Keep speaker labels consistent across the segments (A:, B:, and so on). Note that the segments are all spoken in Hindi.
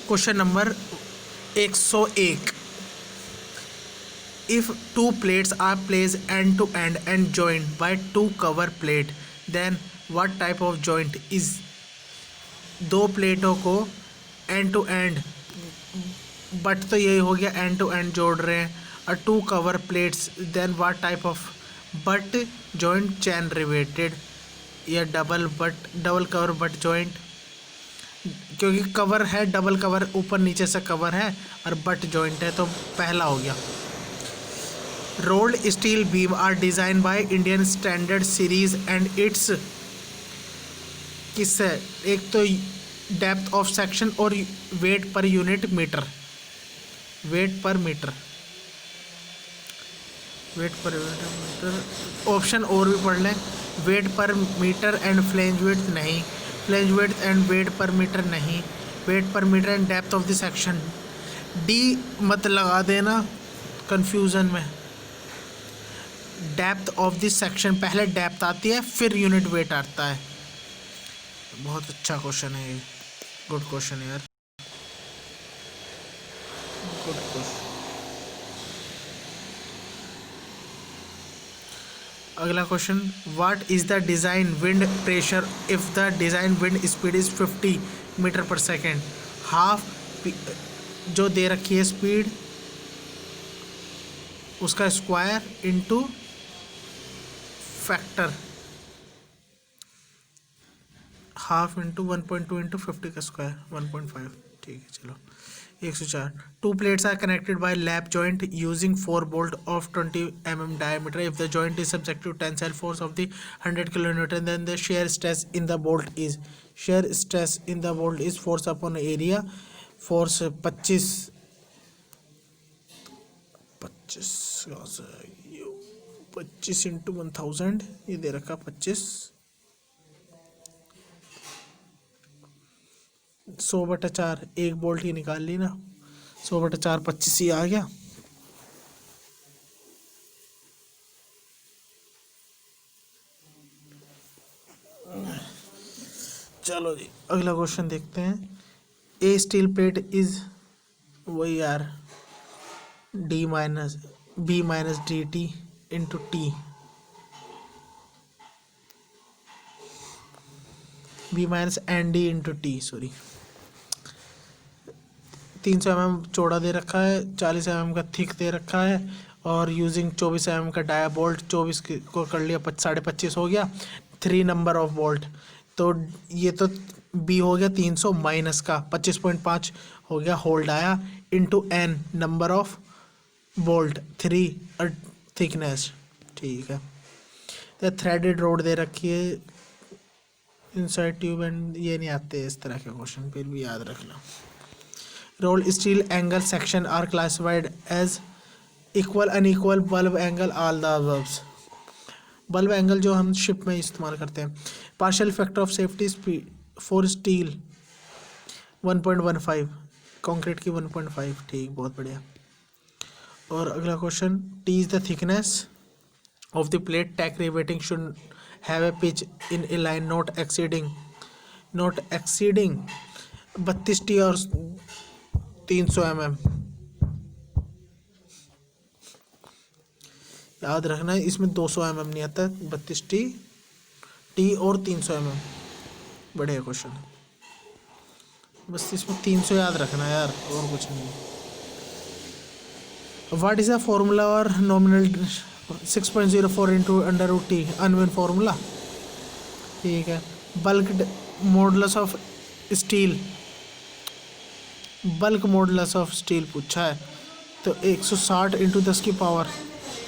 A: Question number 101। If two plates are placed end to end and joined by two cover plate, then what type of joint is? दो प्लेटों को एंड टू एंड, बट तो यही हो गया एंड टू एंड जोड़ रहे हैं, और two cover plates, then what type of butt joint chain riveted, या डबल कवर बट जॉइंट, क्योंकि कवर है डबल कवर, ऊपर नीचे से कवर है और बट जॉइंट है, तो पहला हो गया। Rolled steel beam are design by Indian standard series and it's, किससे? एक तो डेप्थ ऑफ सेक्शन और weight per unit metre, weight per metre. Option और भी पढ़ लें। Weight per metre and flange width नहीं, flange width and weight per metre नहीं, weight per metre and depth of the section. D मत लगा देना कंफ्यूजन में। डेप्थ ऑफ द सेक्शन, पहले डेप्थ आती है फिर यूनिट वेट आता है। बहुत अच्छा क्वेश्चन है ये, गुड क्वेश्चन यार, गुड क्वेश्चन। अगला question, what is the design wind pressure if the design wind speed is 50 metre per second? Half जो दे रखी है स्पीड, उसका square into factor, half into 1.2 into 50 का स्क्वायर 1.5। ठीक है चलो। 104। Two plates are connected by lap joint using 4 bolt of 20 mm diameter. If the joint is subject to tensile force of the 100 kilonewton, then the shear stress in the bolt is, shear stress in the bolt is force upon area, force 25 into 1000, ये दे रखा 25, 100/4, एक बोल्ट ही निकाल ली ना, 100/4 25 ही आ गया। चलो जी अगला क्वेश्चन देखते हैं। ए स्टील प्लेट इज, वही यार, D minus B minus D T into T, B minus N D into T, sorry. 300 mm चौड़ा दे रखा है, 40 mm का थिक दे रखा है, और यूजिंग 24 mm का डाया बोल्ट, 24 को कर लिया 25.5 हो गया, 3 नंबर ऑफ बोल्ट। तो ये तो बी हो गया 300 माइनस का 25.5 हो गया होल्ड आया, into N number of bolt 3 और थिकनेस। ठीक है। तो थ्रेडेड रोड दे रखी है, इनसाइड ट्यूब एंड, ये नहीं आते इस तरह के क्वेश्चन, फिर भी याद रखना। Rolled steel angle section are classified as equal, unequal, bulb angle, all the aboves. Bulb angle जो हम शिप में इस्तेमाल करते हैं। Partial factor of safety speed for steel 1.15, concrete की 1.5। ठीक, बहुत बढ़िया। और अगला question, t is the thickness of the plate, tack riveting should have a pitch in a line not exceeding 32 t और 300 mm। याद रखना इसमें 200 mm नहीं आता, 32 टी और 300 mm। बढ़िया क्वेश्चन है, बस इसमें 300 याद रखना यार, और कुछ नहीं। व्हाट इज द फॉर्मूला और nominal 6.04 into under root t, Unwin formula. ठीक है। Bulk modulus of steel, bulk modulus of steel पूछा है, तो 160 इंटू 10 की पावर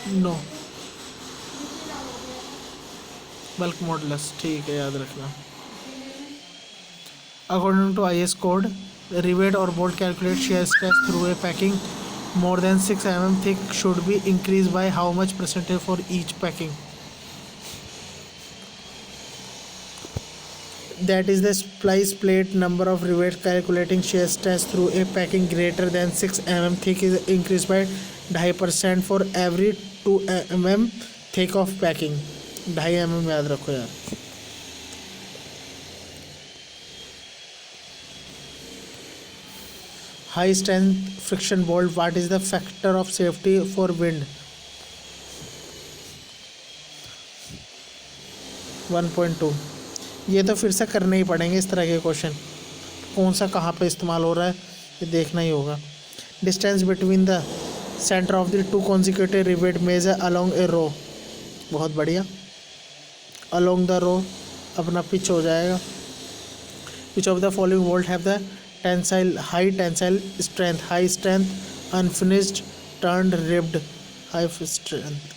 A: 9 बल्क मॉडुलस। ठीक है, याद रखना। According to IS code, rivet और bolt calculate shear stress through a packing more than 6 mm thick should be increased by how much percentage for each packing? That is the splice plate number of rivets calculating shear stress through a packing greater than 6 mm thick is increased by 2.5% for every 2 mm thick of packing। 2.5 mm याद रखो यार। High strength friction bolt, what is the factor of safety for wind? 1.2। ये तो फिर से करने ही पड़ेंगे इस तरह के क्वेश्चन, कौन सा कहाँ पे इस्तेमाल हो रहा है ये देखना ही होगा। Distance between the centre of the two consecutive rivet measure along a row, बहुत बढ़िया, अलोंग द रो अपना पिच हो जाएगा। Which of the following bolt have the tensile high tensile strength? High strength, unfinished, turned, ribbed, high strength.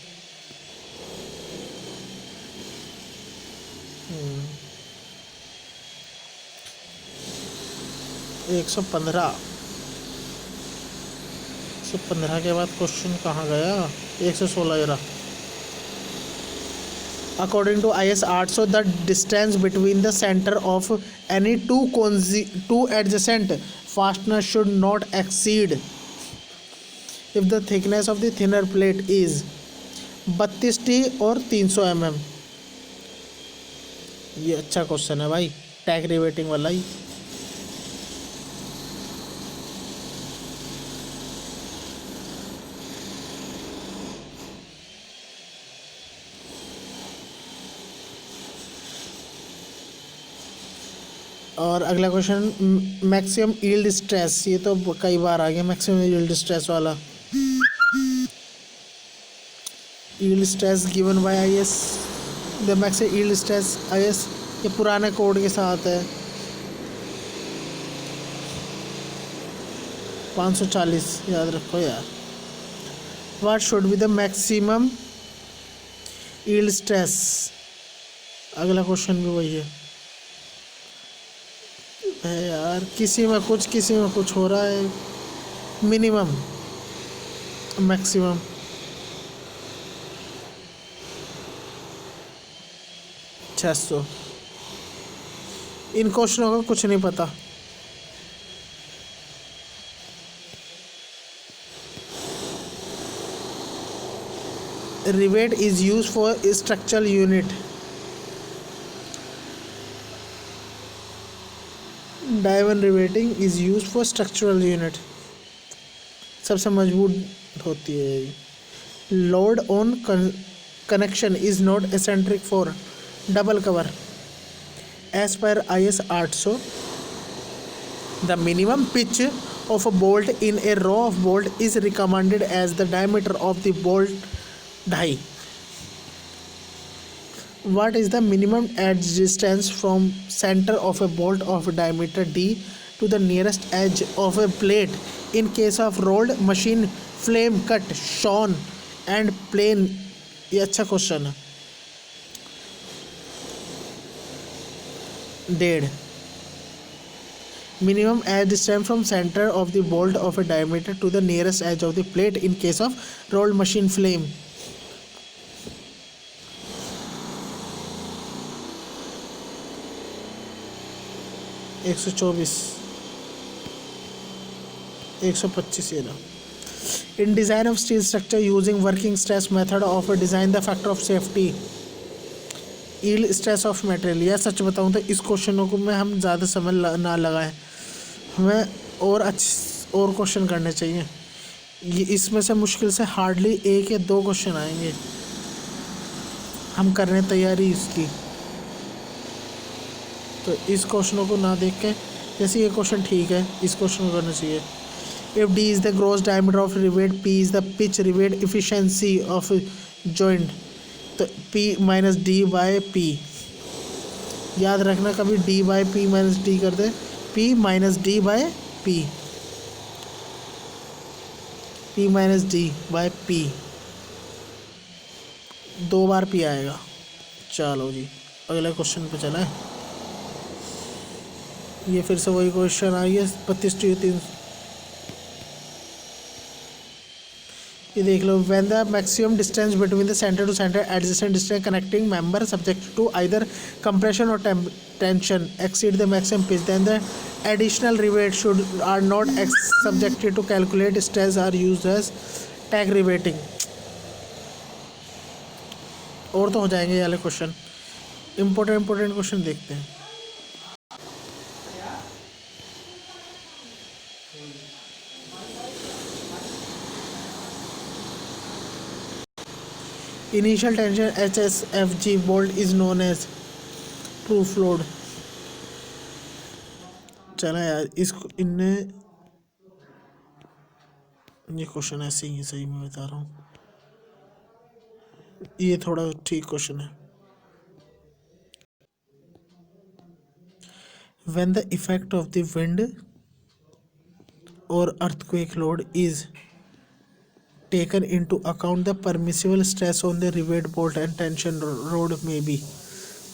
A: 115। 115 के बाद क्वेश्चन कहाँ गया? 116 रहा। According to IS 800, the distance between the center of any two adjacent fasteners should not exceed, if the thickness of the thinner plate is 32T और 300 mm। ये अच्छा क्वेश्चन है भाई, टैग रिवेटिंग वाला ही। और अगला क्वेश्चन, मैक्सिमम यील्ड स्ट्रेस, ये तो कई बार आ गया मैक्सिमम यील्ड स्ट्रेस वाला। Yield stress given by IS, the maximum yield stress IS, ये पुराने कोड के साथ है 540, याद रखो यार। What should be the maximum yield stress? अगला क्वेश्चन भी वही है यार, किसी में कुछ हो रहा है। Minimum, maximum, 600। इन क्वेश्चनों का कुछ नहीं पता। Rivet is use for structural unit, diamond riveting is use for structural unit, सबसे मजबूत होती है। Load on connection is not eccentric for double cover, as per IS 800 the minimum pitch of a bolt in a row of bolt is recommended as the diameter of the bolt 2.5। What is the minimum edge distance from center of a bolt of diameter D to the nearest edge of a plate in case of rolled machine flame cut shown and plain? ये अच्छा क्वेश्चन है। 1.5। Minimum edge distance from center of the bolt of a diameter to the nearest edge of the plate in case of rolled machine flame। 124, 125 ये रहा। In design of steel structure using working stress method of design the factor of safety yield stress of material. यार सच बताऊँ तो इस क्वेश्चनों को में हम ज़्यादा समय ना लगाएं, हमें और क्वेश्चन करने चाहिए। ये इसमें से मुश्किल से हार्डली 1 या 2 क्वेश्चन आएंगे, हम करने तैयारी इसकी। तो इस क्वेश्चनों को ना देख के, जैसे ये क्वेश्चन ठीक है, इस क्वेश्चन को करना चाहिए। If D is the gross diameter of rivet, P is the pitch rivet efficiency of joint, तो P minus D by P। याद रखना, कभी D by P minus D कर दे, P minus D by P, P minus D by P, 2 बार P आएगा। चलो जी अगले क्वेश्चन पे चला है। ये फिर से वही क्वेश्चन आई है 32-3। ये देख लो, when the maximum distance between the centre to centre adjacent distance connecting member subject to either compression और tension exceed the maximum pitch, then the additional rivet should are not subjected to calculate stress are used as tack riveting. और तो हो जाएंगे ये वाले क्वेश्चन। इंपॉर्टेंट क्वेश्चन देखते हैं। Initial tension HSFG bolt is known as proof load. चला यार, इसको इनने ये क्वेश्चन ऐसे ही है, सही मैं बता रहा हूँ, ये थोड़ा ठीक क्वेश्चन है। When the effect of the wind or earthquake load is taken into account, the permissible stress on the rivet bolt and tension rod may be।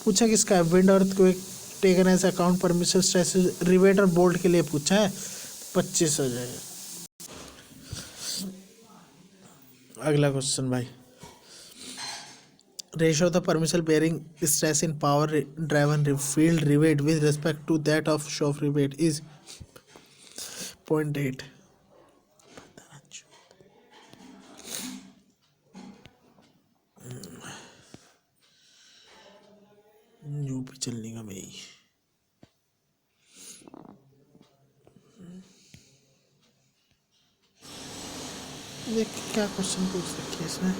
A: पूछा किसका है? Wind earthquake taken as account, permissible stress rivet और बोल्ट के लिए पूछा है। 25 हो जाएगा। अगला क्वेश्चन भाई, ratio of the permissible bearing stress in power driven field rivet with respect to that of shop rivet is 0.8। UP चलने का भाई। देख क्या क्वेश्चन पूछ सकती है इसमें।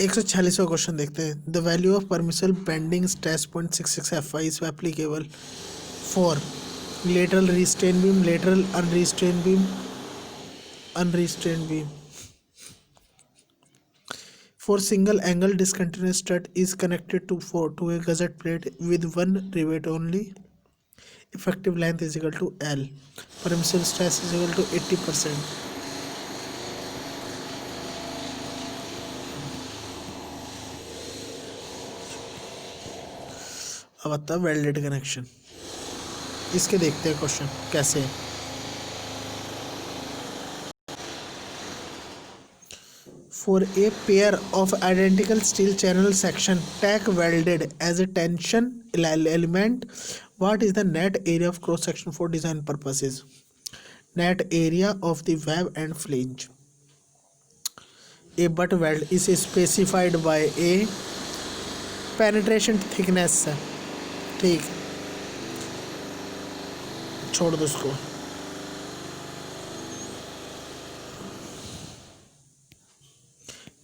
A: 146वां क्वेश्चन देखते हैं। The value of permissible bending stress 0.66 FI is applicable for lateral restrained beam, lateral unrestrained beam, unrestrained beam. For single angle discontinuous strut is connected to a gusset plate with one rivet only. Effective length is equal to L. Permissible stress is equal to 80%. अब आता है वेल्डेड कनेक्शन। इसके देखते हैं क्वेश्चन कैसे है। For a pair of identical steel channel section tack welded as a tension element, what is the net area of cross section for design purposes? Net area of the web and flange. A butt weld is specified by a penetration thickness है, ठीक, छोड़ दो उसको।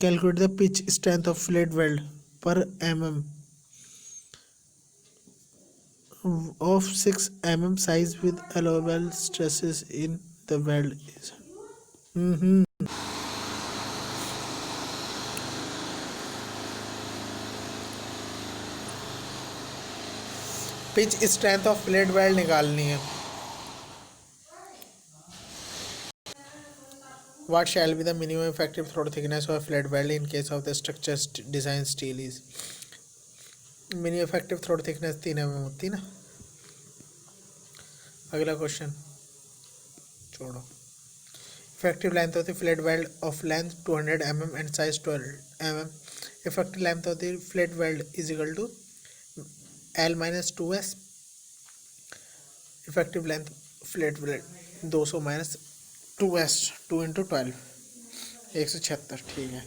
A: Calculate the pitch strength of fillet weld per mm of 6 mm size with allowable stresses in the weld is pitch strength of fillet weld निकालनी है। What shall be the minimum effective throat thickness of a flat weld in case of the structure design steel is? Minimum effective throat thickness 3 mm होती ना। अगला क्वेश्चन छोड़ो। Effective length of the flat weld of length 200 mm and size 12 mm. Effective length of the flat weld is equal to L minus 2S. Effective length flat weld 200 minus 2S 2 into 12 176, ठीक है।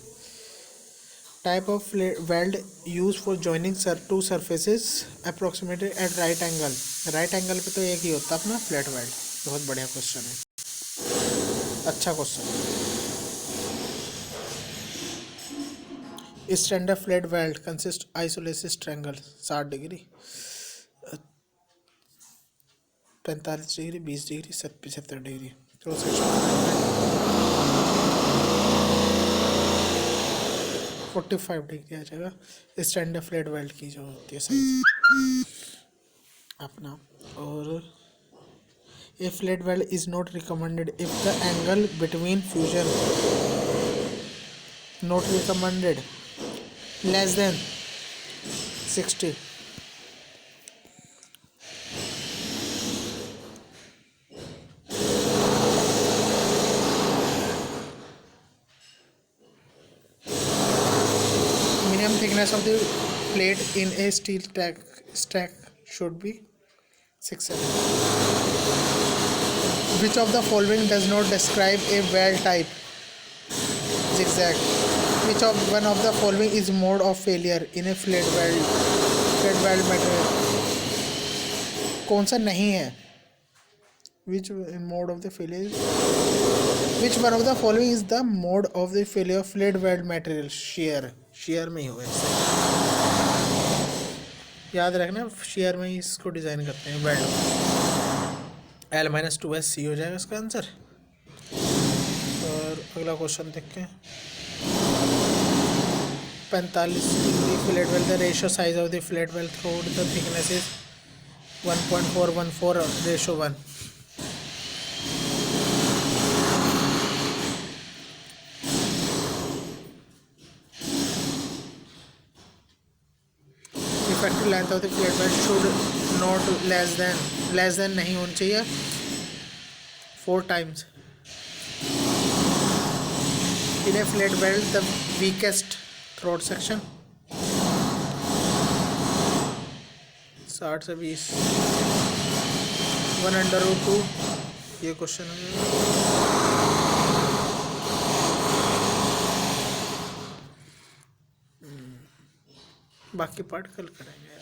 A: Type of weld used for joining two surfaces approximately at right angle. Right angle पे तो एक ही होता है अपना फ्लैट वेल्ड। बहुत बढ़िया क्वेश्चन है, अच्छा question. Standard flat weld consist isosceles triangle 60 degree, 45 degree, 20 degree, 75 degree. Cross section 45 degree आ जाएगा। स्टैंडर्ड फ्लैट वेल्ड की जो होती है साइज अपना। और a flat weld is not recommended if the angle between fusion not recommended less than 60। Thickness of the plate in a steel stack should be 6 mm. Which of the following does not describe a weld type? Zigzag. Which of one of the following is mode of failure in a flat weld material? कौन सा नहीं है? Which mode of the failure, which one of the following is the mode of the failure of flat weld material? Shear, shear में ही हुआ है। याद रखना शेयर में ही इसको डिज़ाइन करते हैं वेल्ड। L-2SC हो जाएगा इसका आंसर। और अगला क्वेश्चन देखते हैं। 45 degree flat wealth, the ratio size of the flat wealth code, the thickness is 1.414:1। Effective length of the flat wealth should not less than नहीं होनी चाहिए 4 times। In A flat wealth the weakest throat section 60 से 20, 1/2। ये क्वेश्चन है। बाकी पार्ट कल करेंगे।